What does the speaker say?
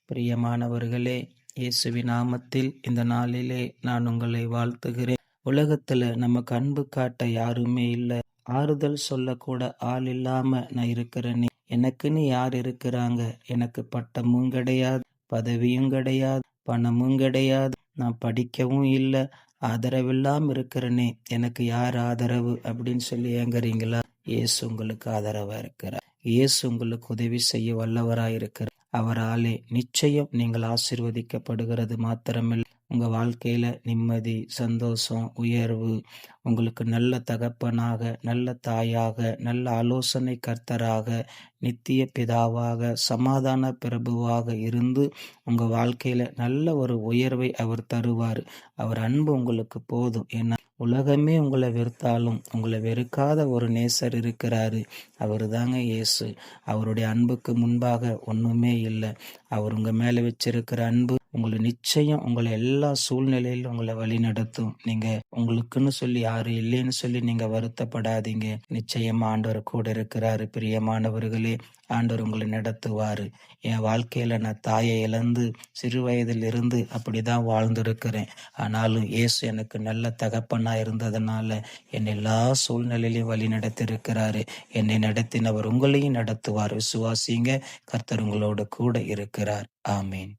பிரியமானவர்களே, இயேசுவின் நாமத்தில் இந்த நாளிலே நான் உங்களை வாழ்த்துகிறேன். உலகத்துல நமக்கு அன்பு காட்ட யாருமே இல்ல. ஆறுதல் சொல்லக்கூட ஆள் இல்லாம நான் இருக்கிறேனே. எனக்குன்னு யார் இருக்கிறாங்க? எனக்கு பட்டமும் கிடையாது, பதவியும் கிடையாது, பணமும் கிடையாது, நான் படிக்கவும் இல்ல, ஆதரவில்லாம இருக்கிறேனே, எனக்கு யார் ஆதரவு அப்படின்னு சொல்லி ஏங்குறீங்களா? இயேசு உங்களுக்கு ஆதரவா இருக்கிறார். இயேசு உங்களுக்கு உதவி செய்ய வல்லவராய் இருக்கிறார். அவராலே நிச்சயம் நீங்கள் ஆசீர்வதிக்கப்படுகிறது மாத்திரமில்லை, உங்க வாழ்க்கையில நிம்மதி, சந்தோஷம், உயர்வு, உங்களுக்கு நல்ல தகப்பனாக, நல்ல தாயாக, நல்ல ஆலோசனை கர்த்தராக, நித்திய பிதாவாக, சமாதான பிரபுவாக இருந்து உங்க வாழ்க்கையில நல்ல ஒரு உயர்வை அவர் தருவார். அவர் அன்பு உங்களுக்கு போதும். ஏன்னா உலகமே உங்களை வெறுத்தாலும் உங்களை வெறுக்காத ஒரு நேசர் இருக்கிறாரு. அவரு தாங்க இயேசு. அவருடைய அன்புக்கு முன்பாக ஒண்ணுமே இல்லை. அவர் உங்க மேல வச்சிருக்கிற அன்பு உங்களை நிச்சயம் உங்களை எல்லா சூழ்நிலையிலும் உங்களை வழி நடத்தும். நீங்க உங்களுக்குன்னு சொல்லி யாரும் இல்லைன்னு சொல்லி நீங்க வருத்தப்படாதீங்க. நிச்சயமா ஆண்டவர் கூட இருக்கிறாரு. பிரியமானவர்களே, ஆண்டவர் உங்களை நடத்துவாரு. என் வாழ்க்கையில நான் தாயை இழந்து சிறு வயதில் இருந்து அப்படிதான் வாழ்ந்திருக்கிறேன். ஆனாலும் இயேசு எனக்கு நல்ல தகப்பனா இருந்ததுனால என்னை எல்லா சூழ்நிலையிலும் வழி நடத்திருக்கிறாரு. என்னை நடத்தினவர் உங்களையும் நடத்துவார். விசுவாசிங்க, கர்த்தர் உங்களோட கூட இருக்கிறார். ஆமீன்.